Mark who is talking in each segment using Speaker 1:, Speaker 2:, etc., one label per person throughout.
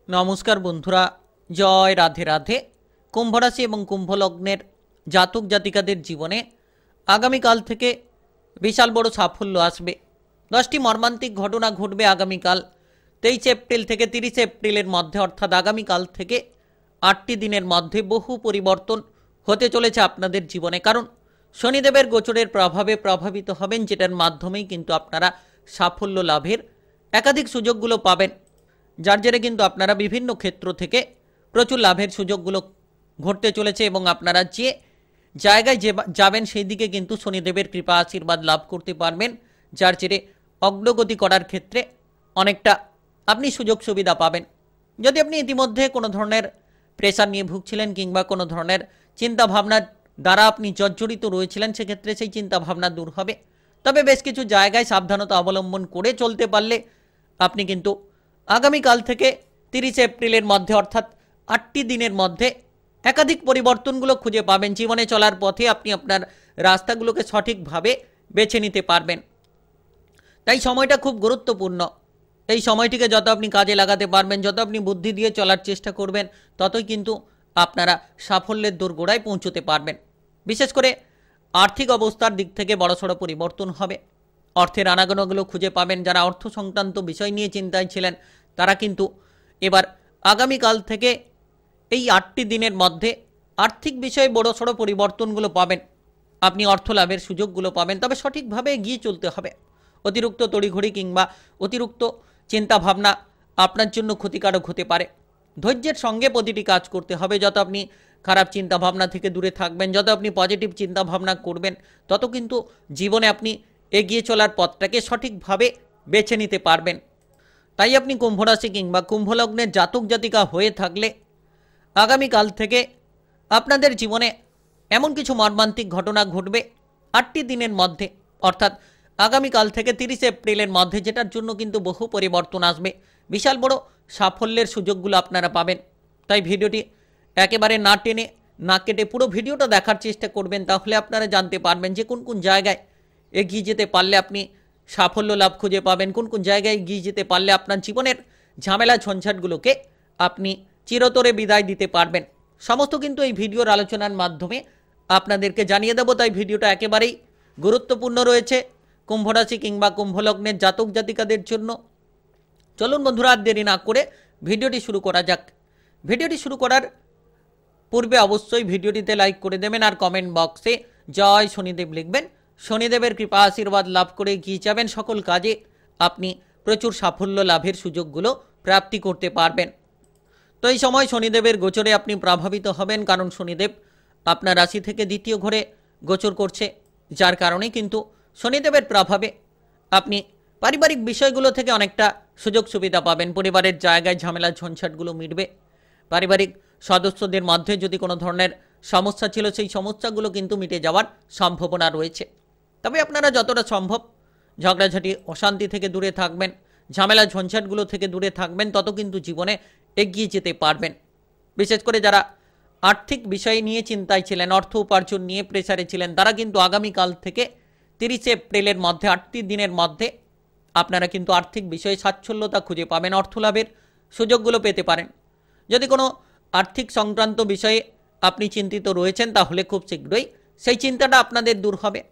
Speaker 1: নমস্কার বন্ধুরা, জয় রাধে রাধে। কুম্ভ রাশি এবং কুম্ভ লগ্নের জাতক জাতিকাদের জীবনে আগামীকাল থেকে বিশাল বড় সাফল্য আসবে। 10টি মর্মান্তিক ঘটনা ঘটবে আগামীকাল 23 এপ্রিল থেকে 30 এপ্রিলের মধ্যে, অর্থাৎ আগামীকাল থেকে 8টি দিনের মধ্যে বহু পরিবর্তন হতে চলেছে আপনাদের জীবনে। কারণ শনিদেবের গোচরের প্রভাবে প্রভাবিত হবেন, যেটার মাধ্যমেই কিন্তু আপনারা সাফল্য লাভের একাধিক সুযোগগুলো পাবেন, যার জেরে কিন্তু আপনারা বিভিন্ন ক্ষেত্র থেকে প্রচুর লাভের সুযোগগুলো ঘটতে চলেছে এবং আপনারা যে জায়গায় যাবেন সেই দিকে কিন্তু শনিদেবের কৃপা আশীর্বাদ লাভ করতে পারবেন, যার জেরে অগ্রগতি করার ক্ষেত্রে অনেকটা আপনি সুযোগ সুবিধা পাবেন। যদি আপনি ইতিমধ্যে কোনো ধরনের প্রেশার নিয়ে ভুগছিলেন কিংবা কোনো ধরনের চিন্তাভাবনার দ্বারা আপনি জর্জরিত রয়েছিলেন, সেক্ষেত্রে সেই চিন্তাভাবনা দূর হবে। তবে বেশ কিছু জায়গায় সাবধানতা অবলম্বন করে চলতে পারলে আপনি কিন্তু আগামীকাল থেকে 30 এপ্রিলের মধ্যে, অর্থাৎ 8টি দিনের মধ্যে একাধিক পরিবর্তনগুলো খুঁজে পাবেন। জীবনে চলার পথে আপনি আপনার রাস্তাগুলোকে সঠিকভাবে বেছে নিতে পারবেন। তাই সময়টা খুব গুরুত্বপূর্ণ। এই সময়টিকে যত আপনি কাজে লাগাতে পারবেন, যত আপনি বুদ্ধি দিয়ে চলার চেষ্টা করবেন, ততই কিন্তু আপনারা সাফল্যের দোরগোড়ায় পৌঁছতে পারবেন। বিশেষ করে আর্থিক অবস্থার দিক থেকে বড়সড় পরিবর্তন হবে। অর্থের আনাগোনাগুলো খুঁজে পাবেন। যারা অর্থ সংক্রান্ত বিষয় নিয়ে চিন্তায় ছিলেন, তারা কিন্তু এবার আগামীকাল থেকে এই 8টি দিনের মধ্যে আর্থিক বিষয়ে বড়সড় পরিবর্তনগুলো পাবেন। আপনি অর্থ লাভের সুযোগগুলো পাবেন, তবে সঠিকভাবে এগিয়ে চলতে হবে। অতিরিক্ত তড়িঘড়ি কিংবা অতিরিক্ত চিন্তাভাবনা আপনার জন্য ক্ষতিকারক হতে পারে। ধৈর্যের সঙ্গে প্রতিটি কাজ করতে হবে। যত আপনি খারাপ চিন্তাভাবনা থেকে দূরে থাকবেন, যত আপনি পজিটিভ চিন্তাভাবনা করবেন, তত কিন্তু জীবনে আপনি এগিয়ে চলার পথটাকে সঠিকভাবে বেছে নিতে পারবেন। তাই আপনি কুম্ভ রাশি কিংবা কুম্ভ লগ্নের জাতক জাতিকা হয়ে থাকলে আগামীকাল থেকে আপনাদের জীবনে এমন কিছু মর্মান্তিক ঘটনা ঘটবে 8টি দিনের মধ্যে, অর্থাৎ আগামীকাল থেকে 30 এপ্রিলের মধ্যে, যেটার জন্য কিন্তু বহু পরিবর্তন আসবে। বিশাল বড় সাফল্যের সুযোগগুলো আপনারা পাবেন। তাই ভিডিওটি একেবারে না টেনে না কেটে পুরো ভিডিওটা দেখার চেষ্টা করবেন, তাহলে আপনারা জানতে পারবেন যে কোন কোন জায়গায় এগিয়ে যেতে পারলে আপনি সাফল্য লাভ খুঁজে পাবেন, কোন কোন জায়গায় এগিয়ে যেতে পারলে আপনার জীবনের ঝামেলা ঝঞ্ঝাটগুলোকে আপনি চিরতরে বিদায় দিতে পারবেন। সমস্ত কিন্তু এই ভিডিওর আলোচনার মাধ্যমে আপনাদেরকে জানিয়ে দেব। তাই ভিডিওটা একেবারেই গুরুত্বপূর্ণ রয়েছে কুম্ভ রাশি কিংবা কুম্ভ লগ্নের জাতক জাতিকাদের জন্য। চলুন বন্ধুরা, আর দেরি না করে ভিডিওটি শুরু করা যাক। ভিডিওটি শুরু করার পূর্বে অবশ্যই ভিডিওটিতে লাইক করে দেবেন আর কমেন্ট বক্সে জয় শনিদেব লিখবেন। শনিদেবের কৃপা আশীর্বাদ লাভ করে এগিয়ে যাবেন। সকল কাজে আপনি প্রচুর সাফল্য লাভের সুযোগগুলো প্রাপ্তি করতে পারবেন। তো এই সময় শনিদেবের গোচরে আপনি প্রভাবিত হবেন, কারণ শনিদেব আপনার রাশি থেকে দ্বিতীয় ঘরে গোচর করছে, যার কারণে কিন্তু শনিদেবের প্রভাবে আপনি পারিবারিক বিষয়গুলো থেকে অনেকটা সুযোগ সুবিধা পাবেন। পরিবারের জায়গায় ঝামেলা ঝঞ্ঝাটগুলো মিটবে। পারিবারিক সদস্যদের মধ্যে যদি কোনো ধরনের সমস্যা ছিল, সেই সমস্যাগুলো কিন্তু মিটে যাওয়ার সম্ভাবনা রয়েছে। তবে আপনারা যতটা সম্ভব ঝগড়াঝাটি অশান্তি থেকে দূরে থাকবেন, ঝামেলা ঝঞ্ঝাটগুলো থেকে দূরে থাকবেন, তত কিন্তু জীবনে এগিয়ে যেতে পারবেন। বিশেষ করে যারা আর্থিক বিষয় নিয়ে চিন্তায় ছিলেন, অর্থ উপার্জন নিয়ে প্রেসারে ছিলেন, তারা কিন্তু আগামীকাল থেকে 30 এপ্রিলের মধ্যে 8টি দিনের মধ্যে আপনারা কিন্তু আর্থিক বিষয়ে স্বাচ্ছল্যতা খুঁজে পাবেন, অর্থ লাভের সুযোগগুলো পেতে পারেন। যদি কোনো আর্থিক সংক্রান্ত বিষয়ে আপনি চিন্তিত রয়েছেন, তাহলে খুব শীঘ্রই সেই চিন্তাটা আপনাদের দূর হবে।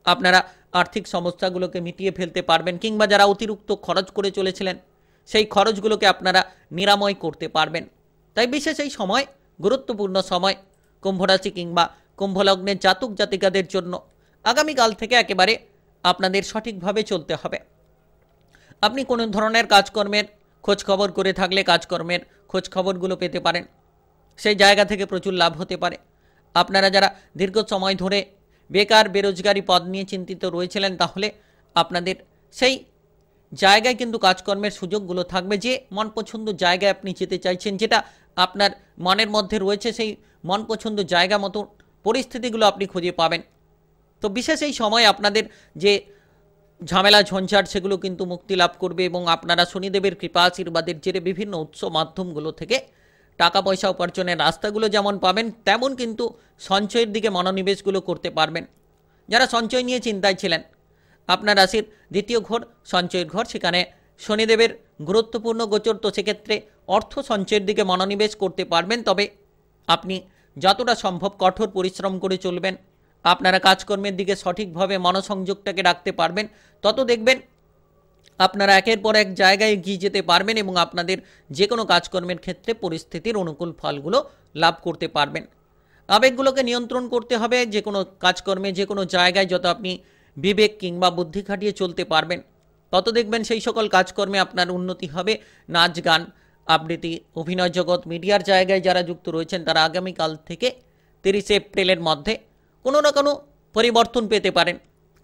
Speaker 1: আপনারা আর্থিক সমস্যাগুলোকে মিটিয়ে ফেলতে পারবেন, কিংবা যারা অতিরিক্ত খরচ করে চলেছিলেন, সেই খরচগুলোকে আপনারা নিরাময় করতে পারবেন। তাই বিশেষ এই সময় গুরুত্বপূর্ণ সময় কুম্ভ রাশি কিংবা কুম্ভ লগ্নের জাতক জাতিকাদের জন্য। আগামীকাল থেকে একেবারে আপনাদের সঠিকভাবে চলতে হবে। আপনি কোনো ধরনের কাজকর্মের খোঁজ খবর করে থাকলে কাজকর্মের খোঁজ খবরগুলো পেতে পারেন। সেই জায়গা থেকে প্রচুর লাভ হতে পারে। আপনারা যারা দীর্ঘ সময় ধরে বেকার বেরোজগারি পদ নিয়ে চিন্তিত রয়েছিলেন, তাহলে আপনাদের সেই জায়গায় কিন্তু কাজকর্মের সুযোগগুলো থাকবে। যে মন পছন্দ জায়গায় আপনি যেতে চাইছেন, যেটা আপনার মনের মধ্যে রয়েছে, সেই মন পছন্দ জায়গা মতো পরিস্থিতিগুলো আপনি খুঁজে পাবেন। তো বিশেষ এই সময় আপনাদের যে ঝামেলা ঝঞ্ঝাট, সেগুলো কিন্তু মুক্তি লাভ করবে এবং আপনারা শনিদেবের কৃপা আশীর্বাদের জেরে বিভিন্ন উৎস মাধ্যমগুলো থেকে টাকা পয়সা উপার্জনের রাস্তাগুলো যেমন পাবেন, তেমন কিন্তু সঞ্চয়ের দিকে মনোনিবেশগুলো করতে পারবেন। যারা সঞ্চয় নিয়ে চিন্তায় ছিলেন, আপনার রাশির দ্বিতীয় ঘর সঞ্চয়ের ঘর, সেখানে শনিদেবের গুরুত্বপূর্ণ গোচর, তো সেক্ষেত্রে অর্থ সঞ্চয়ের দিকে মনোনিবেশ করতে পারবেন। তবে আপনি যতটা সম্ভব কঠোর পরিশ্রম করে চলবেন, আপনারা কাজকর্মের দিকে সঠিকভাবে মনোসংযোগটাকে রাখতে পারবেন, তত দেখবেন আপনারা একের পর এক জায়গায় এগিয়ে যেতে পারবেন এবং আপনাদের যে কোনো কাজকর্মের ক্ষেত্রে পরিস্থিতির অনুকূল ফলগুলো লাভ করতে পারবেন। আবেগগুলোকে নিয়ন্ত্রণ করতে হবে। যে কোনো কাজকর্মে, যে কোনো জায়গায় যত আপনি বিবেক কিংবা বুদ্ধি খাটিয়ে চলতে পারবেন, তত দেখবেন সেই সকল কাজকর্মে আপনার উন্নতি হবে। নাচ গান, আবৃত্তি, অভিনয় জগৎ, মিডিয়ার জায়গায় যারা যুক্ত রয়েছেন তারা আগামীকাল থেকে 30 এপ্রিলের মধ্যে কোনো না কোনো পরিবর্তন পেতে পারেন,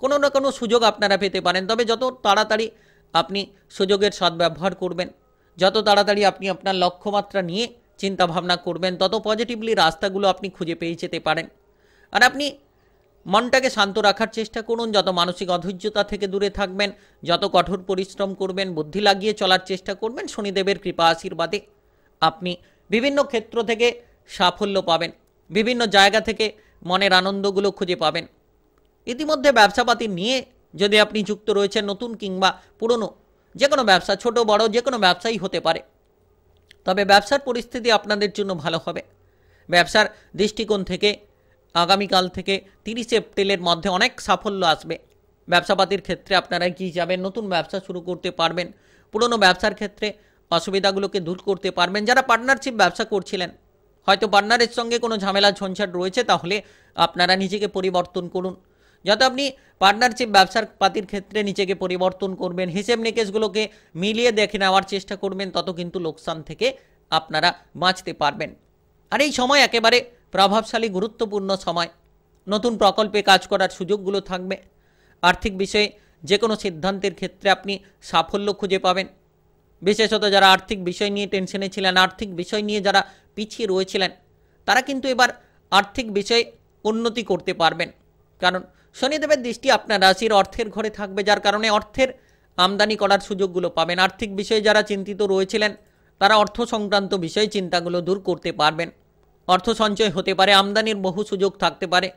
Speaker 1: কোনো না কোনো সুযোগ আপনারা পেতে পারেন। তবে যত তাড়াতাড়ি আপনি সুযোগের সদ্ব্যবহার করবেন, যত তাড়াতাড়ি আপনি আপনার লক্ষ্যমাত্রা নিয়ে চিন্তা ভাবনা করবেন, তত পজিটিভলি রাস্তাগুলো আপনি খুঁজে পেয়ে যেতে পারেন। আর আপনি মনটাকে শান্ত রাখার চেষ্টা করুন, যত মানসিক অধৈর্যতা থেকে দূরে থাকবেন, যত কঠোর পরিশ্রম করবেন, বুদ্ধি লাগিয়ে চলার চেষ্টা করবেন, শনিদেবের কৃপা আশীর্বাদে আপনি বিভিন্ন ক্ষেত্র থেকে সাফল্য পাবেন, বিভিন্ন জায়গা থেকে মনের আনন্দগুলো খুঁজে পাবেন। ইতিমধ্যে ব্যবসাপাতি নিয়ে যদি আপনি যুক্ত রয়েছেন, নতুন কিংবা পুরনো যে কোনো ব্যবসা, ছোট বড় যে কোনো ব্যবসাই হতে পারে, তবে ব্যবসার পরিস্থিতি আপনাদের জন্য ভালো হবে। ব্যবসার দৃষ্টিকোণ থেকে আগামীকাল থেকে 30 এপ্রিলের মধ্যে অনেক সাফল্য আসবে। ব্যবসাপাতির ক্ষেত্রে আপনারা এগিয়ে যাবেন, নতুন ব্যবসা শুরু করতে পারবেন, পুরনো ব্যবসার ক্ষেত্রে অসুবিধাগুলোকে দূর করতে পারবেন। যারা পার্টনারশিপ ব্যবসা করছিলেন, হয়তো পার্টনারের সঙ্গে কোনো ঝামেলা ঝঞ্ঝাট রয়েছে, তাহলে আপনারা নিজেকে পরিবর্তন করুন। যত আপনি পার্টনারশিপ ব্যবসার পাতির ক্ষেত্রে নিজেকে পরিবর্তন করবেন, হিসেব নিকেশগুলোকে মিলিয়ে দেখে নেওয়ার চেষ্টা করবেন, তত কিন্তু লোকসান থেকে আপনারা বাঁচতে পারবেন। আর এই সময় একেবারে প্রভাবশালী গুরুত্বপূর্ণ সময়। নতুন প্রকল্পে কাজ করার সুযোগগুলো থাকবে। আর্থিক বিষয়ে যে কোনো সিদ্ধান্তের ক্ষেত্রে আপনি সাফল্য খুঁজে পাবেন। বিশেষত যারা আর্থিক বিষয় নিয়ে টেনশনে ছিলেন, আর্থিক বিষয় নিয়ে যারা পিছিয়ে রয়েছিলেন, তারা কিন্তু এবার আর্থিক বিষয়ে উন্নতি করতে পারবেন। কারণ শনিদেবের দৃষ্টি আপনার রাশির অর্থের ঘরে থাকবে, যার কারণে অর্থের আমদানি করার সুযোগগুলো পাবেন। আর্থিক বিষয়ে যারা চিন্তিত রয়েছিলেন, তারা অর্থ সংক্রান্ত বিষয়ে চিন্তাগুলো দূর করতে পারবেন। অর্থ সঞ্চয় হতে পারে, আমদানির বহু সুযোগ থাকতে পারে,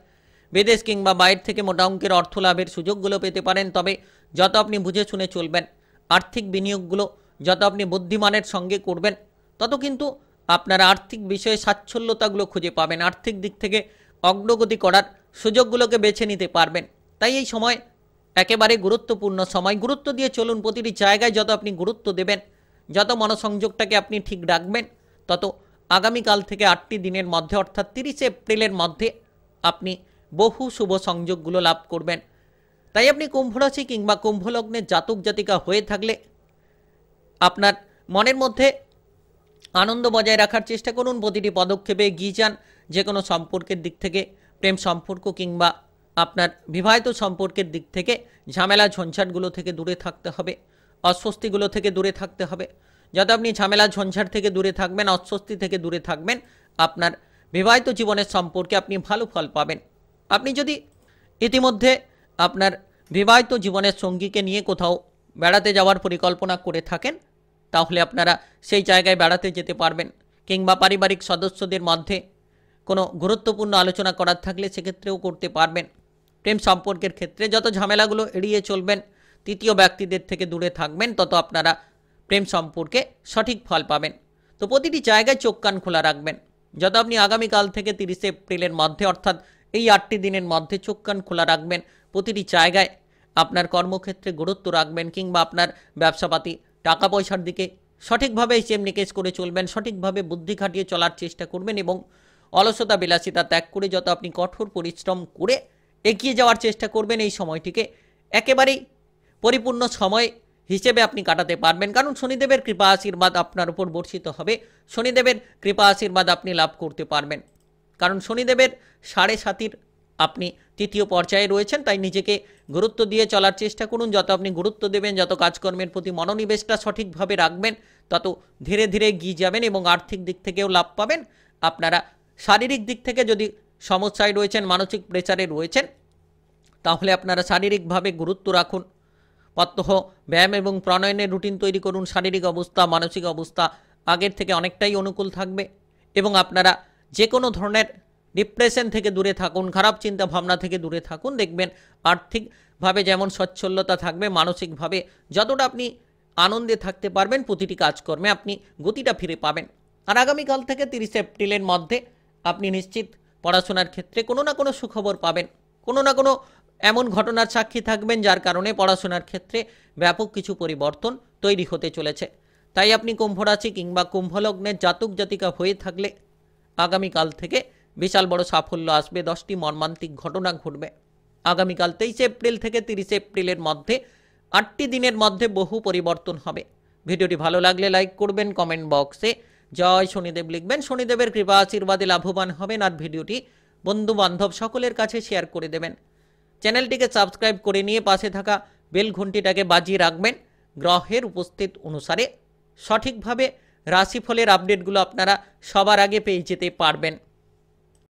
Speaker 1: বিদেশ কিংবা বাইরে থেকে মোটা অঙ্কের অর্থ লাভের সুযোগগুলো পেতে পারেন। তবে যত আপনি বুঝে শুনে চলবেন, আর্থিক বিনিয়োগগুলো যত আপনি বুদ্ধিমানের সঙ্গে করবেন, তত কিন্তু আপনারা আর্থিক বিষয়ে সাচ্ছল্যতাগুলো খুঁজে পাবেন, আর্থিক দিক থেকে অগ্রগতি করার সুযোগগুলোকে বেছে নিতে পারবেন। তাই এই সময় একেবারে গুরুত্বপূর্ণ সময়। গুরুত্ব দিয়ে চলুন, প্রতিটি জায়গায় যত আপনি গুরুত্ব দেবেন, যত মনোসংযোগটাকে আপনি ঠিক রাখবেন, তত আগামীকাল থেকে 8টি দিনের মধ্যে অর্থাৎ 30 এপ্রিলের মধ্যে আপনি বহু শুভ সংযোগগুলো লাভ করবেন। তাই আপনি কুম্ভ রাশি কিংবা কুম্ভ লগ্নের জাতক জাতিকা হয়ে থাকলে আপনার মনের মধ্যে আনন্দ বজায় রাখার চেষ্টা করুন, প্রতিটি পদক্ষেপে এগিয়ে যান। যে কোনো সম্পর্কের দিক থেকে, প্রেম সম্পর্ক কিংবা আপনার বিবাহিত সম্পর্কের দিক থেকে ঝামেলা ঝঞ্ঝাটগুলো থেকে দূরে থাকতে হবে, অস্বস্তিগুলো থেকে দূরে থাকতে হবে। যত আপনি ঝামেলা ঝঞ্ঝাট থেকে দূরে থাকবেন, অস্বস্তি থেকে দূরে থাকবেন, আপনার বিবাহিত জীবনের সম্পর্কে আপনি ভালো ফল পাবেন। আপনি যদি ইতিমধ্যে আপনার বিবাহিত জীবনের সঙ্গীকে নিয়ে কোথাও বেড়াতে যাওয়ার পরিকল্পনা করে থাকেন, তাহলে আপনারা সেই জায়গায় বেড়াতে যেতে পারবেন। কিংবা পারিবারিক সদস্যদের মধ্যে কোনো গুরুত্বপূর্ণ আলোচনা করার থাকলে সেক্ষেত্রেও করতে পারবেন। প্রেম সম্পর্কের ক্ষেত্রে যত ঝামেলাগুলো এড়িয়ে চলবেন, তৃতীয় ব্যক্তিদের থেকে দূরে থাকবেন, তত আপনারা প্রেম সম্পর্কে সঠিক ফল পাবেন। তো প্রতিটি জায়গায় চোখ কান খোলা রাখবেন। যত আপনি আগামীকাল থেকে 30 এপ্রিলের মধ্যে অর্থাৎ এই 8টি দিনের মধ্যে চোখ কান খোলা রাখবেন, প্রতিটি জায়গায় আপনার কর্মক্ষেত্রে গুরুত্ব রাখবেন, কিংবা আপনার ব্যবসাপাতি টাকা পয়সার দিকে সঠিকভাবে হিসেব নিকেশ করে চলবেন, সঠিকভাবে বুদ্ধি খাটিয়ে চলার চেষ্টা করবেন এবং অলসতা বিলাসিতা ত্যাগ করে যত আপনি কঠোর পরিশ্রম করে এগিয়ে যাওয়ার চেষ্টা করবেন, এই সময়টিকে একেবারেই পরিপূর্ণ সময় হিসেবে আপনি কাটাতে পারবেন। কারণ শনিদেবের কৃপা আশীর্বাদ আপনার উপর বর্ষিত হবে, শনিদেবের কৃপা আশীর্বাদ আপনি লাভ করতে পারবেন। কারণ শনিদেবের 7.5 আপনি তৃতীয় পর্যায়ে রয়েছেন। তাই নিজেকে গুরুত্ব দিয়ে চলার চেষ্টা করুন। যত আপনি গুরুত্ব দেবেন, যত কাজকর্মের প্রতি মনোনিবেশটা সঠিকভাবে রাখবেন, তত ধীরে ধীরে এগিয়ে যাবেন এবং আর্থিক দিক থেকেও লাভ পাবেন। আপনারা শারীরিক দিক থেকে যদি সমস্যায় রয়েছেন, মানসিক প্রেসারে রয়েছেন, তাহলে আপনারা শারীরিকভাবে গুরুত্ব রাখুন। প্রত্যহ ব্যায়াম এবং প্রাণায়ামের রুটিন তৈরি করুন। শারীরিক অবস্থা, মানসিক অবস্থা আগের থেকে অনেকটাই অনুকূল থাকবে এবং আপনারা যে কোনো ধরনের ডিপ্রেশন থেকে দূরে থাকুন, খারাপ চিন্তা ভাবনা থেকে দূরে থাকুন। দেখবেন আর্থিকভাবে যেমন সচ্ছলতা থাকবে, মানসিকভাবে যতটা আপনি আনন্দে থাকতে পারবেন, প্রতিটি কাজকর্মে আপনি গতিটা ফিরে পাবেন। আর আগামীকাল থেকে 30 এপ্রিলের মধ্যে আপনি নিশ্চিত পড়াশোনার ক্ষেত্রে কোনো না কোনো সুখবর পাবেন, কোনো না কোনো এমন ঘটনার সাক্ষী থাকবেন যার কারণে পড়াশোনার ক্ষেত্রে ব্যাপক কিছু পরিবর্তন তৈরি হতে চলেছে। তাই আপনি কুম্ভ রাশি কিংবা কুম্ভ লগ্নের জাতক জাতিকা হয়ে থাকলে আগামীকাল থেকে বিশাল বড় সাফল্য আসবে, 10টি মর্মান্তিক ঘটনা ঘটবে। আগামীকাল 23 এপ্রিল থেকে 30 এপ্রিলের মধ্যে 8টি দিনের মধ্যে বহু পরিবর্তন হবে। ভিডিওটি ভালো লাগলে লাইক করবেন, কমেন্ট বক্সে জয় শনিদেব লিখবেন। শনিদেবের কৃপা আশীর্বাদে লাভবান হবেন। আর ভিডিওটি বন্ধু বান্ধব সকলের কাছে শেয়ার করে দেবেন। চ্যানেলটিকে সাবস্ক্রাইব করে নিয়ে পাশে থাকা বেল ঘন্টিটাকে বাজিয়ে রাখবেন। গ্রহের উপস্থিত অনুসারে সঠিকভাবে রাশিফলের আপডেটগুলো আপনারা সবার আগে পেয়ে যেতে পারবেন।